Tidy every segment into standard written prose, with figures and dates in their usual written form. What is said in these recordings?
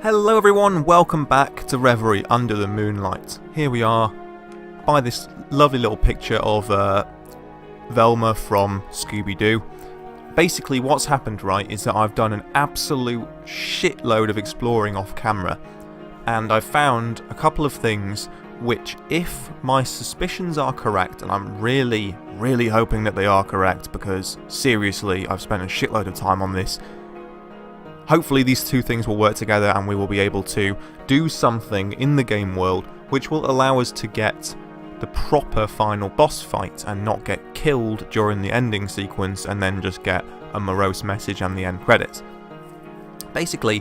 Hello everyone, welcome back to Reverie under the Moonlight. Here we are by this lovely little picture of Velma from Scooby-Doo. Basically what's happened, right, is that I've done an absolute shitload of exploring off camera, and I've found a couple of things which, if my suspicions are correct, and I'm really hoping that they are correct because seriously I've spent a shitload of time on this, hopefully these two things will work together and we will be able to do something in the game world which will allow us to get the proper final boss fight and not get killed during the ending sequence and then just get a morose message and the end credits. Basically,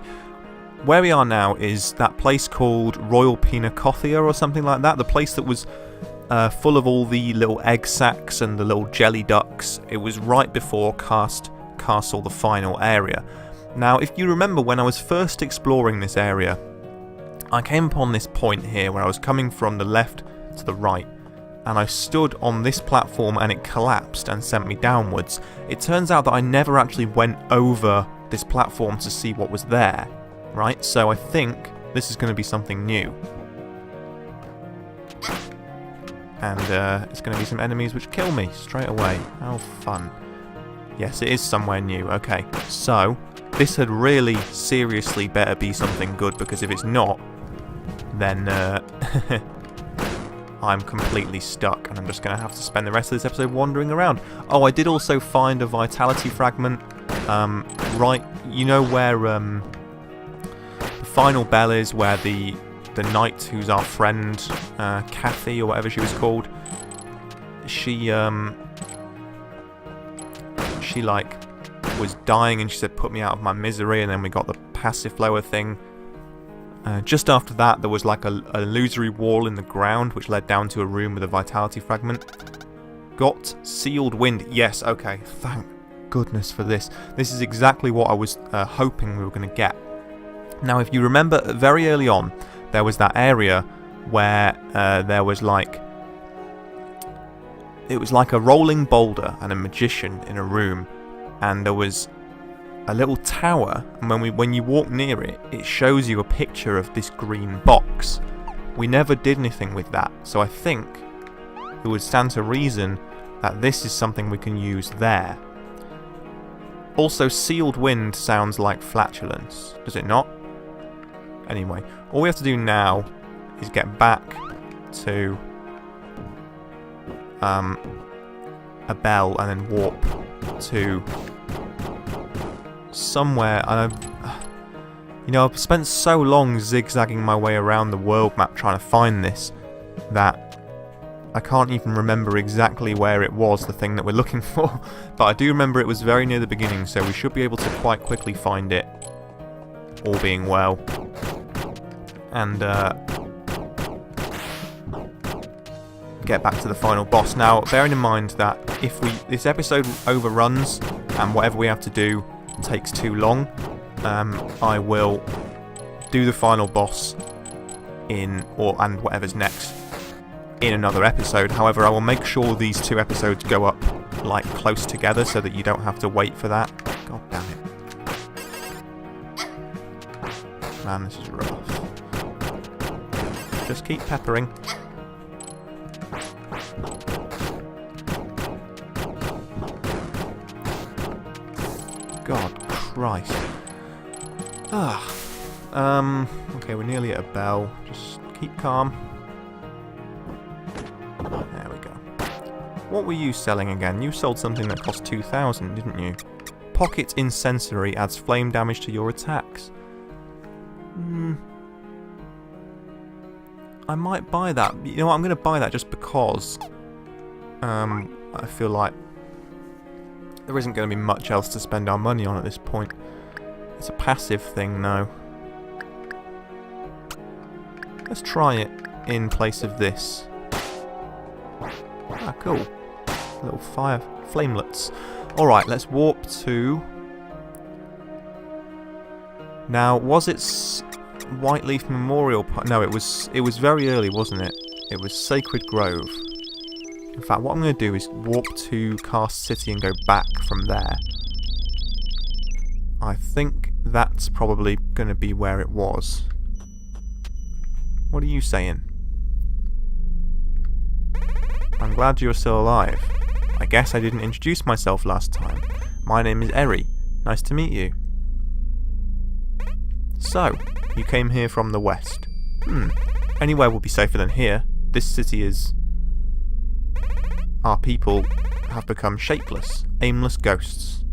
where we are now is that place called Royal Pinacothea or something like that, the place that was full of all the little egg sacs and the little jelly ducks. It was right before Castle, the final area. Now, if you remember when I was first exploring this area, I came upon this point here where I was coming from the left to the right, and I stood on this platform and it collapsed and sent me downwards. It turns out that I never actually went over this platform to see what was there, right? So I think this is going to be something new. And it's going to be some enemies which kill me straight away. How fun. Yes, it is somewhere new. Okay, so this had really seriously better be something good, because if it's not, then I'm completely stuck and I'm just going to have to spend the rest of this episode wandering around. Oh, I did also find a vitality fragment, right, you know where the final bell is, where the knight who's our friend, Kathy or whatever she was called, she like was dying and she said put me out of my misery, and then we got the passiflower thing. Just after that there was like a illusory wall in the ground which led down to a room with a vitality fragment. Got sealed wind. Yes, okay, thank goodness for this. This is exactly what I was hoping we were going to get. Now if you remember, very early on there was that area where there was like, it was like a rolling boulder and a magician in a room, and there was a little tower, and when you walk near it, it shows you a picture of this green box. We never did anything with that, so I think it would stand to reason that this is something we can use there. Also, sealed wind sounds like flatulence, does it not? Anyway, all we have to do now is get back to a bell and then warp to somewhere. And I've spent so long zigzagging my way around the world map trying to find this that I can't even remember exactly where it was, the thing that we're looking for. But I do remember it was very near the beginning, so we should be able to quite quickly find it, all being well. And get back to the final boss. Now, bearing in mind that if this episode overruns and whatever we have to do takes too long, I will do the final boss and whatever's next in another episode. However, I will make sure these two episodes go up like close together so that you don't have to wait for that. God damn it. Man, this is rough. Just keep peppering. God Christ. Okay, we're nearly at a bell. Just keep calm. There we go. What were you selling again? You sold something that cost 2,000, didn't you? Pocket Incensory adds flame damage to your attacks. I might buy that. You know what, I'm going to buy that just because I feel like there isn't going to be much else to spend our money on at this point. It's a passive thing now. Let's try it in place of this. Ah, cool. Little fire flamelets. Alright, let's warp to... Now, was it Whiteleaf Memorial Park? No, it was very early, wasn't it? It was Sacred Grove. In fact, what I'm going to do is warp to Cast City and go back from there. I think that's probably going to be where it was. What are you saying? I'm glad you're still alive. I guess I didn't introduce myself last time. My name is Eri. Nice to meet you. So, you came here from the west. Anywhere will be safer than here. This city is... Our people have become shapeless, aimless ghosts.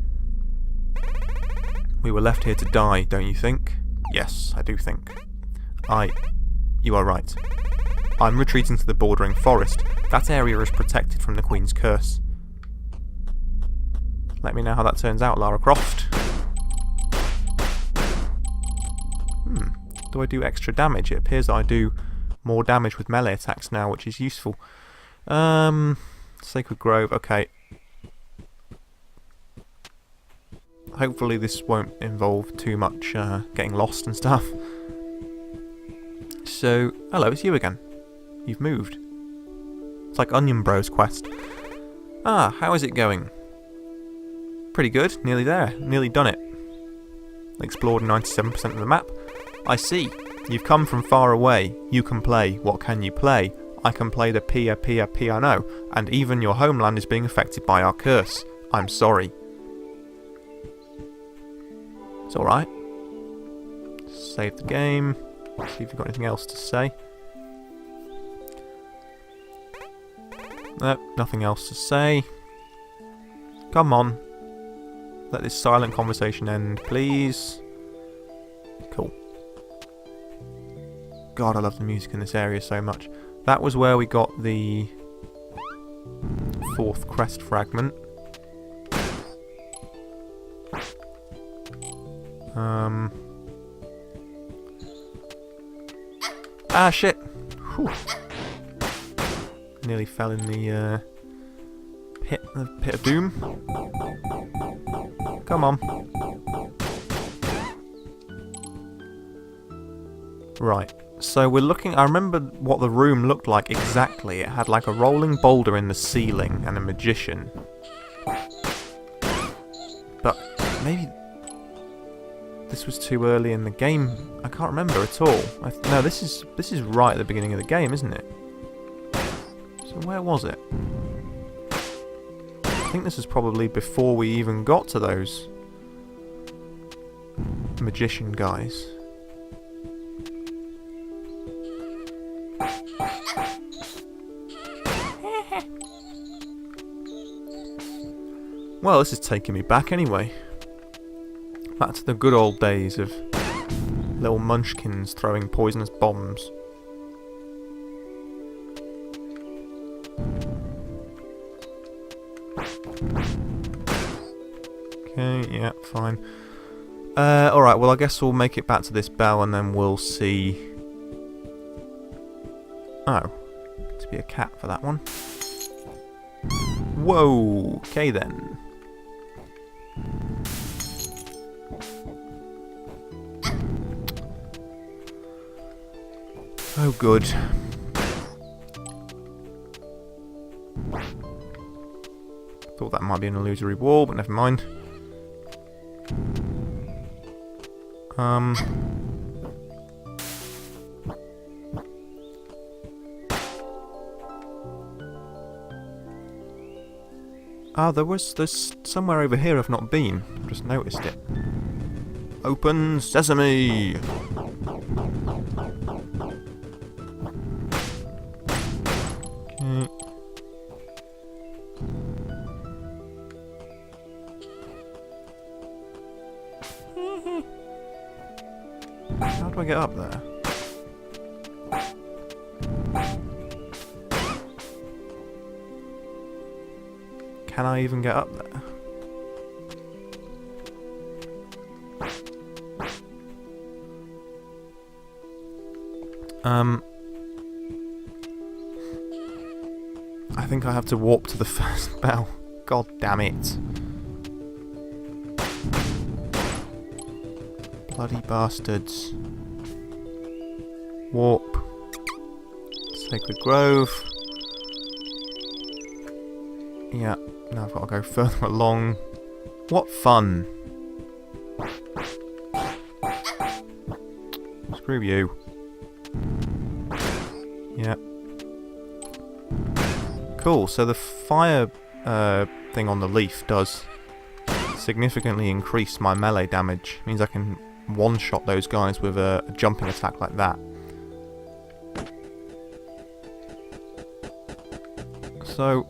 We were left here to die, don't you think? Yes, I do think. You are right. I'm retreating to the bordering forest. That area is protected from the Queen's curse. Let me know how that turns out, Lara Croft. Do I do extra damage? It appears that I do more damage with melee attacks now, which is useful. Sacred Grove, okay. Hopefully this won't involve too much getting lost and stuff. So, hello, it's you again. You've moved. It's like Onion Bro's quest. How is it going? Pretty good, nearly there, nearly done it. Explored 97% of the map. I see. You've come from far away. You can play. What can you play? I can play the piano, and even your homeland is being affected by our curse. I'm sorry. It's alright. Save the game. See if you've got anything else to say. Nope, nothing else to say. Come on. Let this silent conversation end, please. Cool. God, I love the music in this area so much. That was where we got the 4th crest fragment. Shit! Whew. Nearly fell in the pit of doom. Come on. Right. So we're looking... I remember what the room looked like exactly. It had like a rolling boulder in the ceiling and a magician. But maybe this was too early in the game. I can't remember at all. No, this is right at the beginning of the game, isn't it? So where was it? I think this is probably before we even got to those magician guys. Well, this is taking me back anyway. Back to the good old days of little munchkins throwing poisonous bombs. Okay, yeah, fine. Alright, well I guess we'll make it back to this bell and then we'll see... Oh, to be a cat for that one. Whoa, okay then. Oh good. Thought that might be an illusory wall, but never mind. There's somewhere over here I've not been. I've just noticed it. Open sesame! Okay. How do I get up there? Can I even get up there? I think I have to warp to the first bell. God damn it. Bloody bastards. Warp. Sacred Grove. Yeah, now I've got to go further along. What fun. Screw you. Yep. Cool, so the fire thing on the leaf does significantly increase my melee damage. Means I can one-shot those guys with a jumping attack like that. So,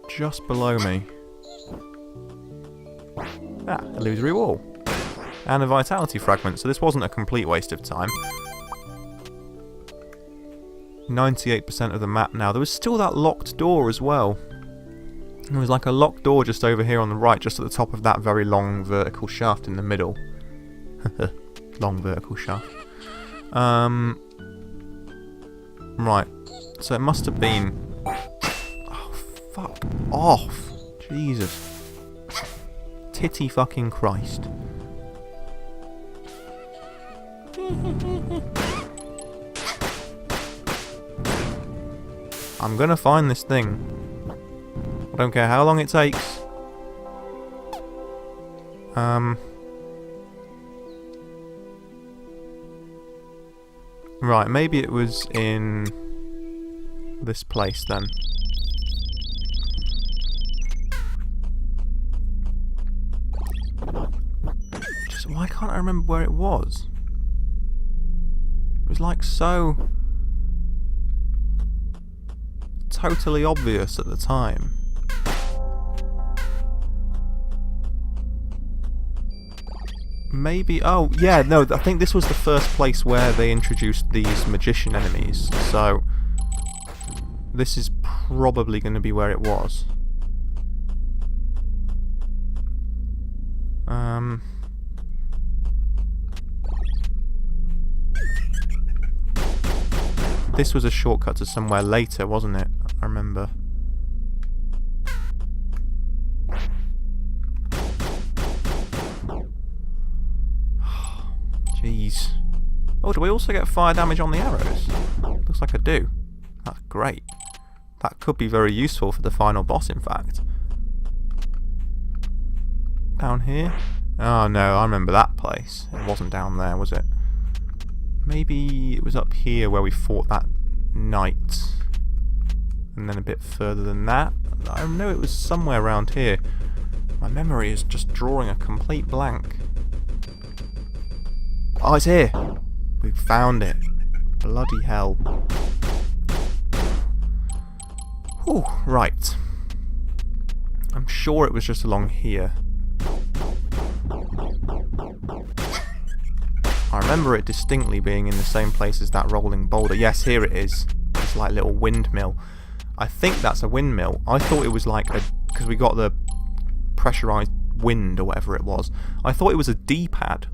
just below me. Ah, illusory wall. And a vitality fragment, so this wasn't a complete waste of time. 98% of the map now. There was still that locked door as well. There was like a locked door just over here on the right, just at the top of that very long vertical shaft in the middle. Long vertical shaft. Right. So it must have been... Oh, fuck off. Jesus. Titty fucking Christ. I'm gonna find this thing. I don't care how long it takes. Right, maybe it was in this place then. Just why can't I remember where it was? It was like so totally obvious at the time. Maybe... Oh, yeah, no, I think this was the first place where they introduced these magician enemies, so this is probably going to be where it was. This was a shortcut to somewhere later, wasn't it? I remember. Jeez. Oh, do we also get fire damage on the arrows? Looks like I do. That's great. That could be very useful for the final boss, in fact. Down here? Oh no, I remember that place. It wasn't down there, was it? Maybe it was up here where we fought that knight. And then a bit further than that. I know it was somewhere around here. My memory is just drawing a complete blank. Oh, it's here! We found it. Bloody hell. Whew, right. I'm sure it was just along here. I remember it distinctly being in the same place as that rolling boulder. Yes, here it is. It's like a little windmill. I think that's a windmill. I thought it was like a... because we got the pressurized wind or whatever it was. I thought it was a D-pad.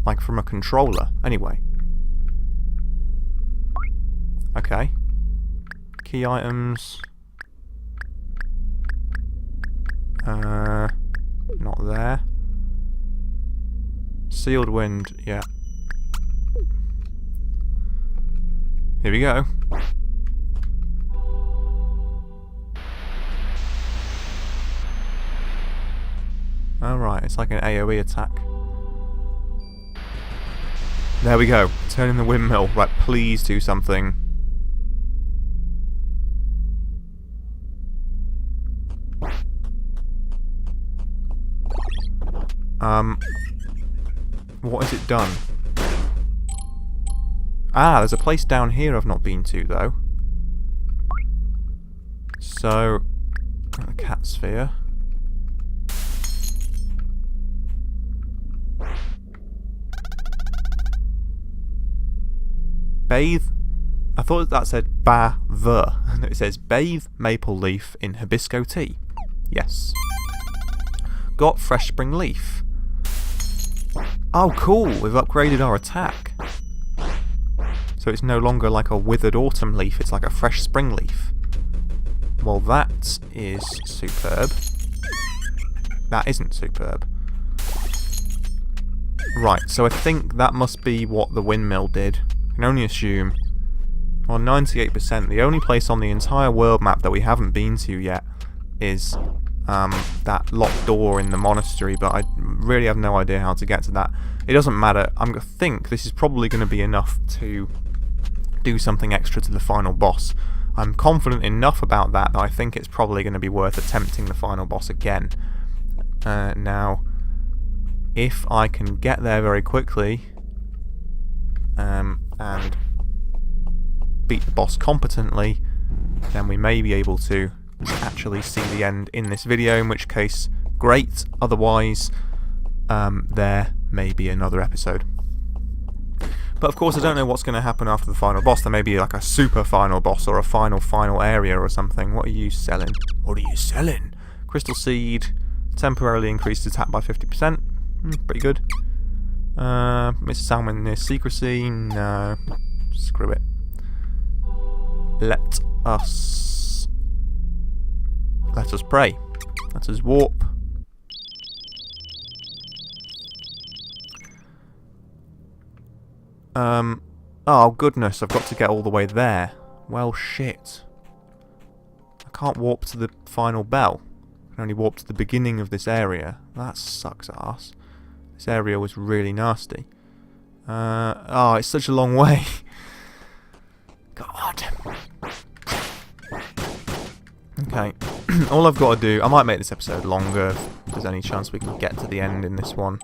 Like from a controller. Anyway. Okay. Key items. Not there. Sealed wind, yeah. Here we go. Alright, it's like an AoE attack. There we go. Turning the windmill. Right, please do something. What has it done? Ah, there's a place down here I've not been to, though. So, a cat sphere. Bathe. I thought that said ba-the. And it says bathe maple leaf in hibisco tea. Yes. Got fresh spring leaf. Oh, cool. We've upgraded our attack. So it's no longer like a withered autumn leaf. It's like a fresh spring leaf. Well, that is superb. That isn't superb. Right, so I think that must be what the windmill did. I can only assume. Well, 98%. The only place on the entire world map that we haven't been to yet is that locked door in the monastery, but I really have no idea how to get to that. It doesn't matter. I think this is probably going to be enough to do something extra to the final boss. I'm confident enough about that I think it's probably going to be worth attempting the final boss again. Now, if I can get there very quickly and beat the boss competently, then we may be able to actually see the end in this video, in which case, great. Otherwise, there may be another episode. But of course I don't know what's going to happen after the final boss. There may be like a super final boss or a final area or something. What are you selling? What are you selling? Crystal Seed, temporarily increased attack by 50%. Pretty good. Mr. Salmon near secrecy. No. Screw it. Let us pray. Let us warp. Oh goodness, I've got to get all the way there. Well, shit. I can't warp to the final bell. I can only warp to the beginning of this area. That sucks ass. This area was really nasty. Oh, it's such a long way. God. Okay. All I've got to do... I might make this episode longer if there's any chance we can get to the end in this one.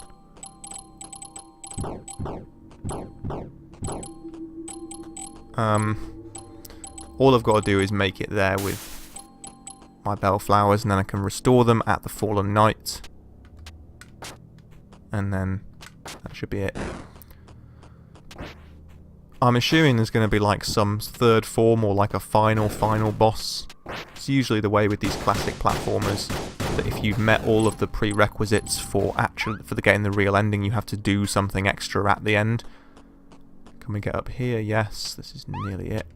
All I've got to do is make it there with my bellflowers, and then I can restore them at the Fallen Knight. And then that should be it. I'm assuming there's going to be like some third form or like a final boss. It's usually the way with these classic platformers, that if you've met all of the prerequisites for getting the real ending, you have to do something extra at the end. Can we get up here? Yes, this is nearly it.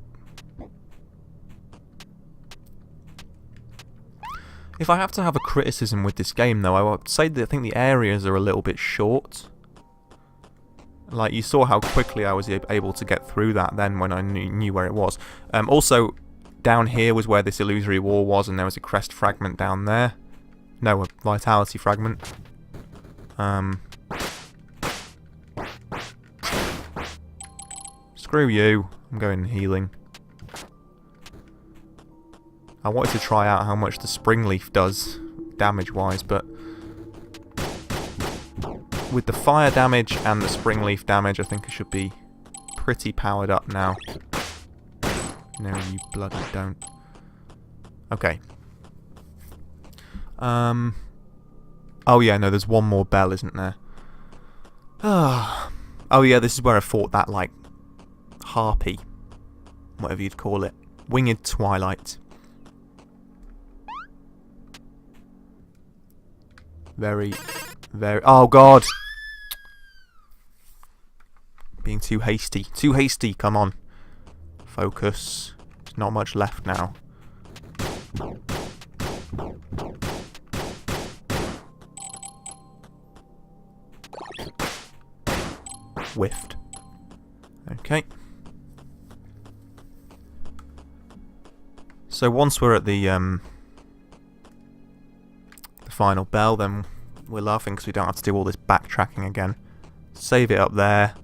If I have to have a criticism with this game, though, I would say that I think the areas are a little bit short. Like, you saw how quickly I was able to get through that then when I knew where it was. Also, down here was where this illusory wall was, and there was a crest fragment down there. No, a vitality fragment. Screw you. I'm going healing. I wanted to try out how much the spring leaf does, damage-wise, but with the fire damage and the spring leaf damage, I think I should be pretty powered up now. No, you bloody don't. Okay. Oh yeah, no, there's one more bell, isn't there? Oh yeah, this is where I fought that, like, harpy. Whatever you'd call it. Winged Twilight. Very... Oh god! Being too hasty. Too hasty, come on. Focus. There's not much left now. Whiffed. Okay. So once we're at the final bell, then we're laughing because we don't have to do all this backtracking again. Save it up there.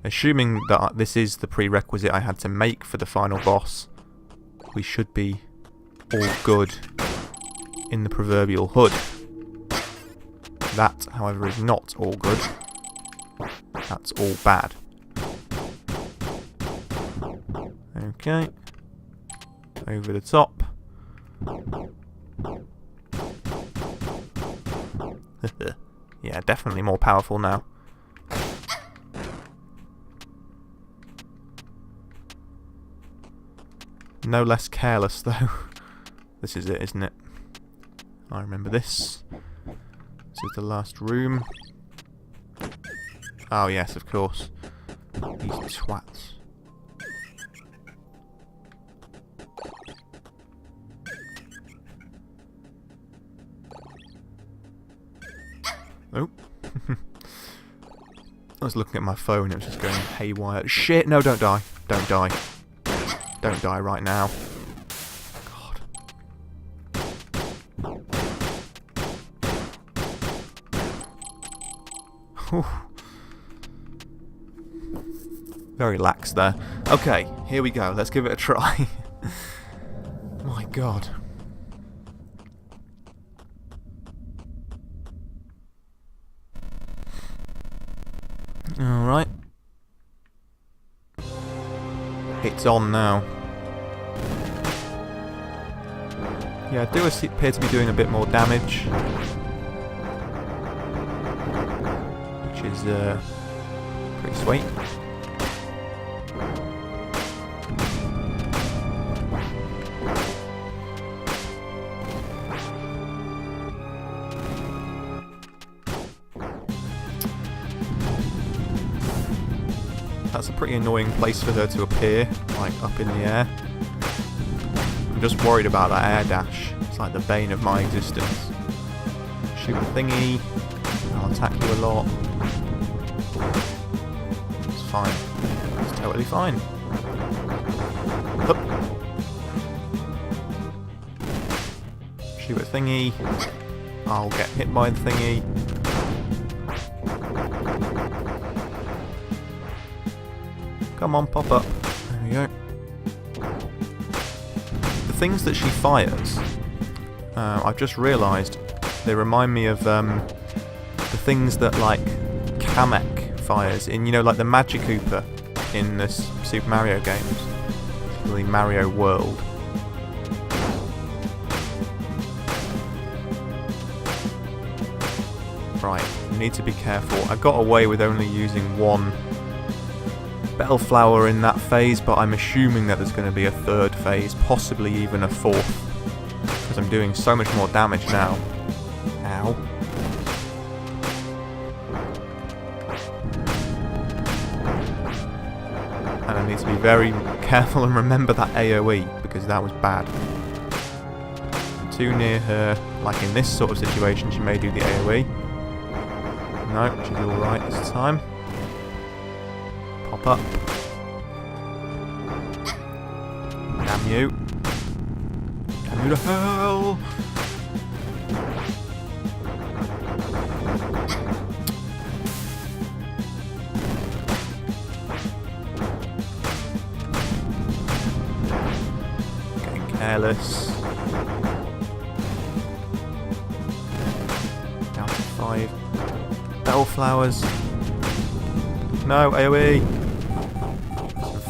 Assuming that this is the prerequisite I had to make for the final boss, we should be all good in the proverbial hood. That, however, is not all good. That's all bad. Okay. Over the top. Yeah, definitely more powerful now. No less careless, though. This is it, isn't it? I remember this. This is the last room. Oh, yes, of course. These twats. Oh. I was looking at my phone, it was just going haywire. Shit, no, don't die. Don't die. Don't die right now. God. Whew. Very lax there. Okay, here we go. Let's give it a try. My god. Alright. It's on now. Yeah, I do appear to be doing a bit more damage. Which is pretty sweet. That's a pretty annoying place for her to appear, like up in the air. I'm just worried about that air dash. It's like the bane of my existence. Shoot the thingy. I'll attack you a lot. It's fine. It's totally fine. Hup. Shoot a thingy. I'll get hit by the thingy. Come on, pop up. There we go. The things that she fires, I've just realised, they remind me of the things that, like, Kamek fires in, you know, like the Magikoopa in the Super Mario games. The Mario World. Right, we need to be careful. I got away with only using one Bellflower in that phase, but I'm assuming that there's going to be a third phase, possibly even a fourth, because I'm doing so much more damage now. Ow. And I need to be very careful and remember that AoE, because that was bad. I'm too near her, like in this sort of situation, she may do the AoE. No, she's alright this time. Pop up. Damn you. Damn you to hell! Getting careless. Down to 5. Bellflowers. No, AoE!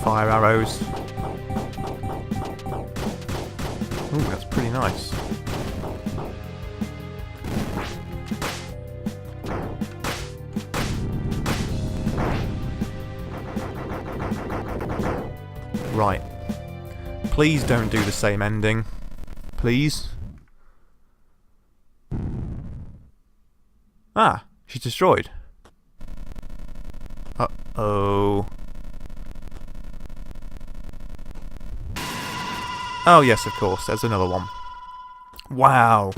Fire arrows. Ooh, that's pretty nice. Right. Please don't do the same ending. Please. Ah, she's destroyed. Uh-oh. Oh yes, of course, there's another one. Wow.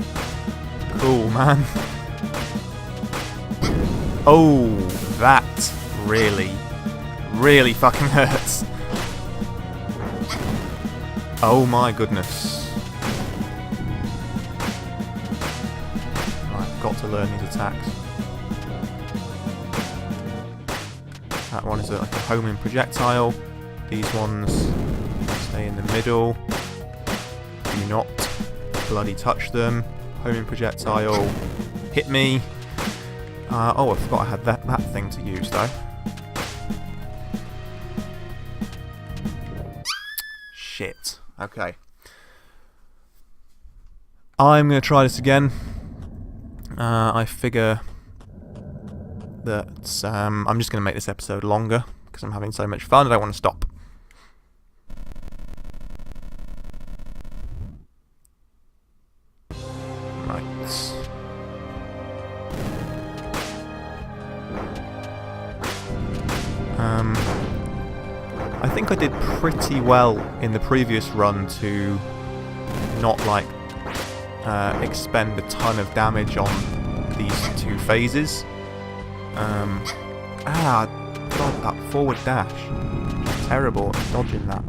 Cool, man. Oh, that really, really fucking hurts. Oh my goodness. Right, got to learn these attacks. That one is like a homing projectile. These ones stay in the middle. Do not bloody touch them. Homing projectile. Hit me. Oh, I forgot I had that thing to use though. Shit. Okay. I'm going to try this again. I figure that I'm just going to make this episode longer because I'm having so much fun and I don't want to stop. Right. I think I did pretty well in the previous run to not like expend a ton of damage on these two phases. God, that forward dash. Terrible at dodging that.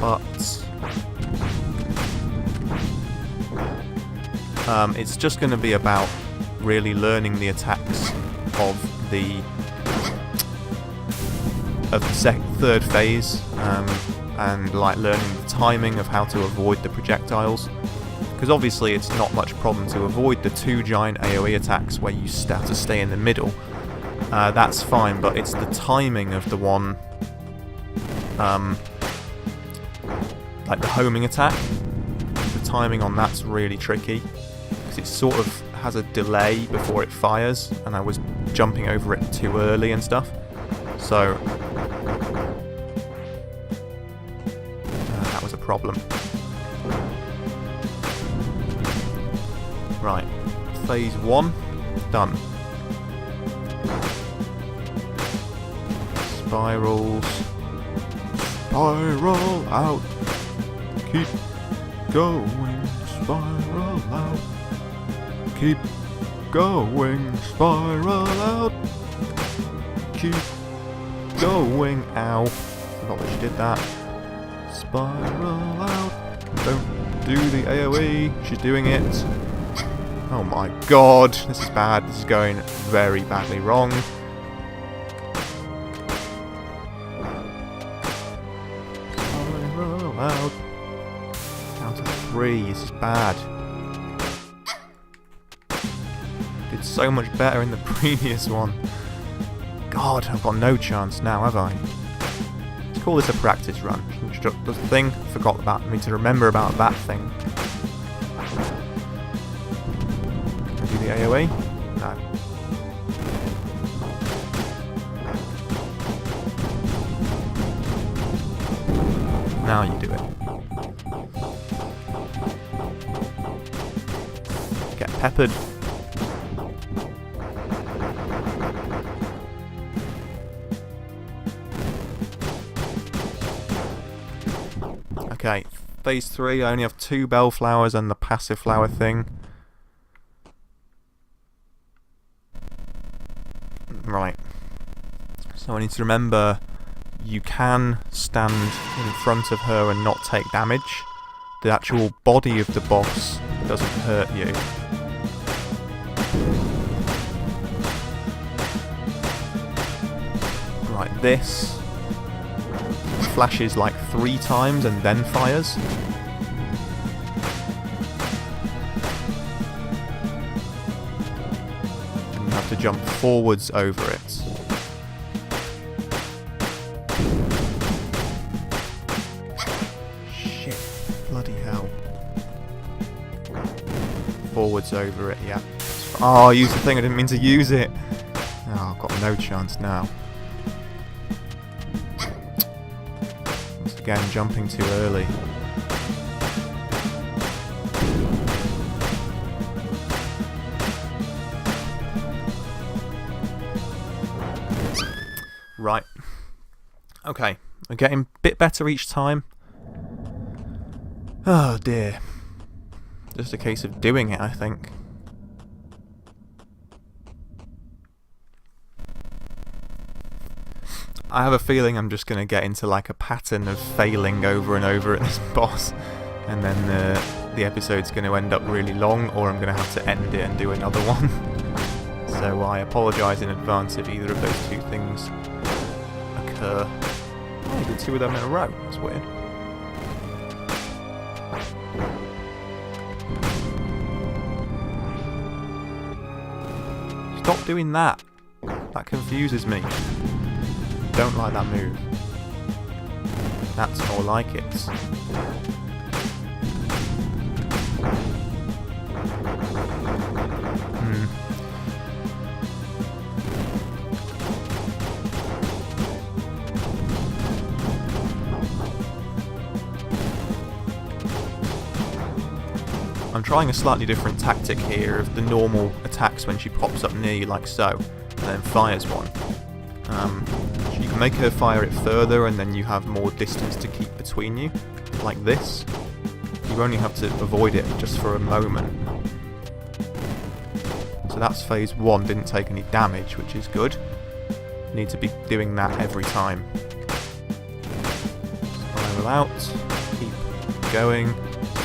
But it's just going to be about really learning the attacks of the third phase, and like learning the timing of how to avoid the projectiles. Because obviously it's not much problem to avoid the 2 giant AoE attacks where you have to stay in the middle. That's fine, but it's the timing of the one, like the homing attack. The timing on that's really tricky, because it sort of has a delay before it fires, and I was jumping over it too early and stuff. So that was a problem. Right, phase 1 done. Spirals. Spiral out. Keep going. Spiral out. Keep going. Spiral out. Keep going. Ow. Forgot that she did that. Spiral out. Don't do the AoE. She's doing it. Oh my god. This is bad. This is going very badly wrong. Out. Count to 3, this is bad. Did so much better in the previous one. God, I've got no chance now, have I? Let's call this a practice run. Does the thing? Forgot about me to remember about that thing. Do the AoE? No. Now you do it. Get peppered. Okay, phase 3, I only have 2 bellflowers and the passive flower thing. Right. So I need to remember, you can stand in front of her and not take damage. The actual body of the boss doesn't hurt you. Right, this flashes like 3 times and then fires. And you have to jump forwards over it. Bloody hell. Forwards over it, yeah. Oh, I used the thing, I didn't mean to use it. Oh, I've got no chance now. Once again, jumping too early. Right. Okay, I'm getting a bit better each time. Oh dear. Just a case of doing it, I think. I have a feeling I'm just going to get into like a pattern of failing over and over at this boss, and then the episode's going to end up really long, or I'm going to have to end it and do another one. So I apologise in advance if either of those 2 things occur. Oh, I did 2 of them in a row. That's weird. Stop doing that. That confuses me. Don't like that move. That's more like it. I'm trying a slightly different tactic here of the normal attacks when she pops up near you like so, and then fires one. You can make her fire it further, and then you have more distance to keep between you, like this. You only have to avoid it just for a moment. So that's phase 1, didn't take any damage, which is good. Need to be doing that every time. Spiral out, keep going,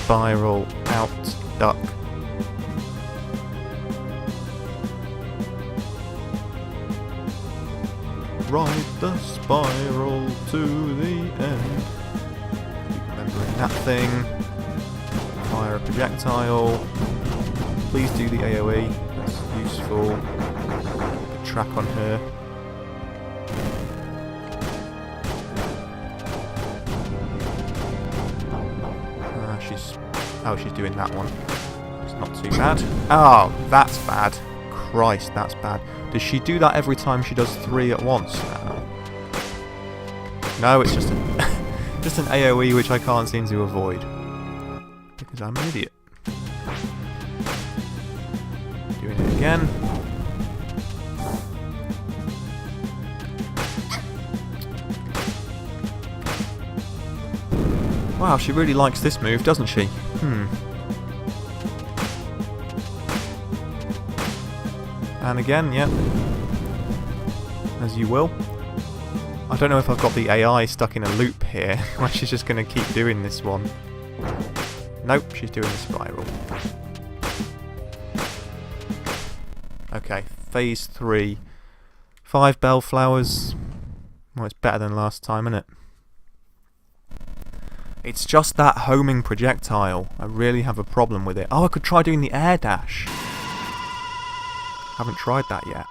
spiral out, duck. ride the spiral to the end. Keep remembering that thing. Fire a projectile. Please do the AoE, that's useful. Keep a track on her. She's doing that one. It's not too bad. Oh, that's bad. Christ, that's bad. Does she do that every time she does 3 at once now? No, it's just just an AoE which I can't seem to avoid. Because I'm an idiot. Doing it again. Wow, she really likes this move, doesn't she? And again, yeah. As you will. I don't know if I've got the AI stuck in a loop here, where she's just going to keep doing this one. Nope, she's doing the spiral. Okay, phase 3. 5 bellflowers. Well, it's better than last time, isn't it? It's just that homing projectile. I really have a problem with it. Oh, I could try doing the air dash. Haven't tried that yet.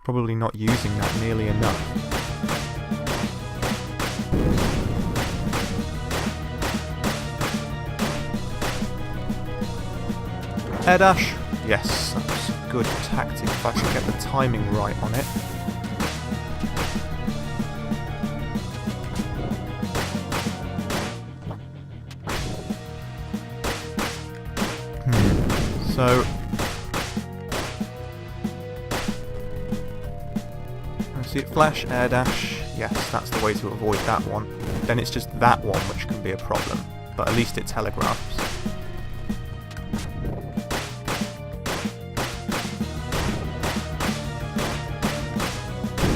Probably not using that nearly enough. Air dash. Yes, that's a good tactic if I can get the timing right on it. So, see it flash, air dash. Yes, that's the way to avoid that one. Then it's just that one which can be a problem, but at least it telegraphs.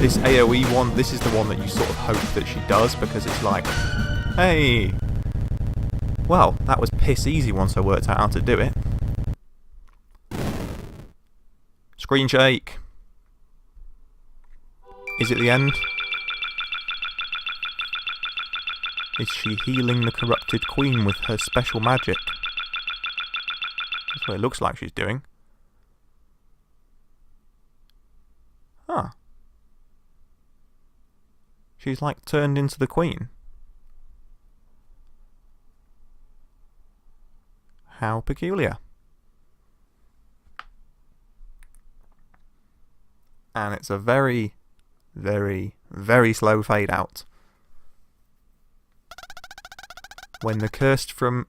This AoE one, this is the one that you sort of hope that she does, because it's like, hey, well, that was piss easy once I worked out how to do it. Screen shake. Is it the end? Is she healing the corrupted queen with her special magic? That's what it looks like she's doing. Huh. She's like turned into the queen. How peculiar. And it's a very, very, very slow fade out. When the cursed from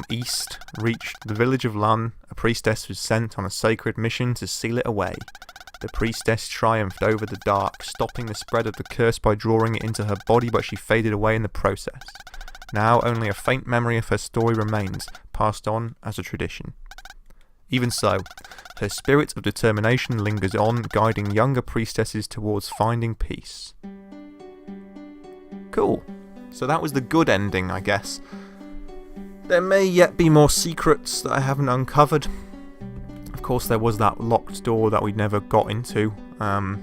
east reached the village of Lun, a priestess was sent on a sacred mission to seal it away. The priestess triumphed over the dark, stopping the spread of the curse by drawing it into her body, but she faded away in the process. Now only a faint memory of her story remains, passed on as a tradition. Even so, her spirit of determination lingers on, guiding younger priestesses towards finding peace. Cool. So that was the good ending, I guess. There may yet be more secrets that I haven't uncovered. Of course, there was that locked door that we never got into. I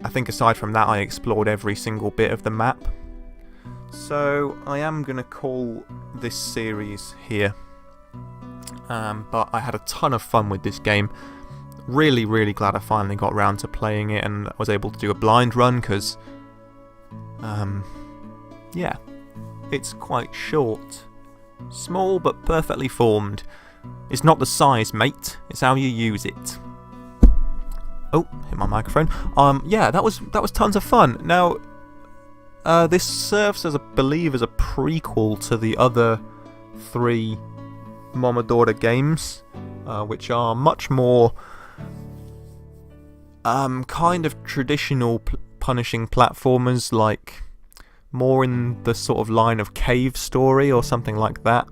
think aside from that, I explored every single bit of the map. So I am going to call this series here. But I had a ton of fun with this game. Really, really glad I finally got round to playing it and was able to do a blind run, because, yeah, it's quite short. Small but perfectly formed. It's not the size, mate, it's how you use it. Oh, hit my microphone. Yeah, that was tons of fun. Now, this serves as, I believe, as a prequel to the other 3 Momodora games, which are much more kind of traditional punishing platformers, like more in the sort of line of Cave Story or something like that.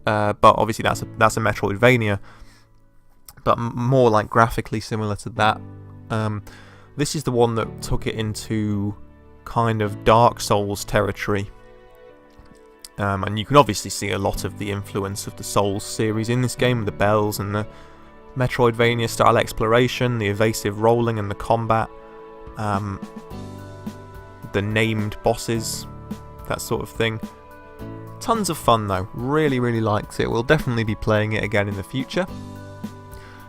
But obviously that's a Metroidvania, but more like graphically similar to that. This is the one that took it into kind of Dark Souls territory. And you can obviously see a lot of the influence of the Souls series in this game, the bells and the Metroidvania style exploration, the evasive rolling and the combat. the named bosses, that sort of thing. Tons of fun though, really liked it. We'll definitely be playing it again in the future.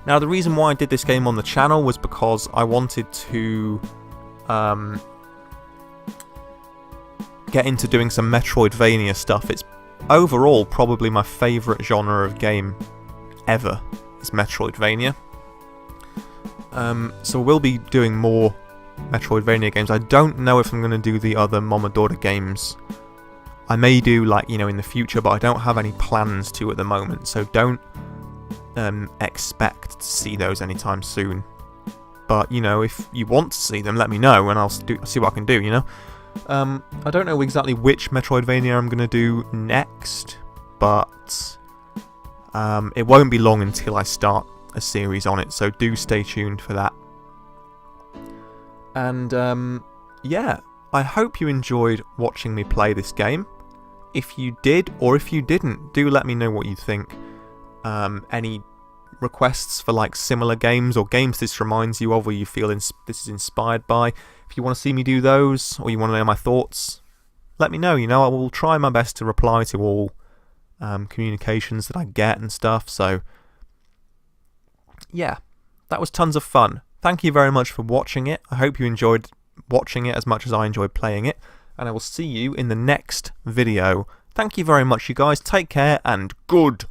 Now the reason why I did this game on the channel was because I wanted to get into doing some Metroidvania stuff. It's overall probably my favourite genre of game ever, is Metroidvania. So we'll be doing more Metroidvania games. I don't know if I'm going to do the other Momodora games. I may do, like, in the future, but I don't have any plans to at the moment, so don't expect to see those anytime soon. But, if you want to see them, let me know, and I'll see what I can do, I don't know exactly which Metroidvania I'm going to do next, but it won't be long until I start a series on it, so do stay tuned for that. And yeah, I hope you enjoyed watching me play this game. If you did, or if you didn't, do let me know what you think. Any requests for like similar games, or games this reminds you of, or you feel this is inspired by. If you want to see me do those, or you want to know my thoughts, let me know. I will try my best to reply to all communications that I get and stuff. So yeah, that was tons of fun. Thank you very much for watching it. I hope you enjoyed watching it as much as I enjoyed playing it, and I will see you in the next video. Thank you very much, you guys. Take care, and goodbye.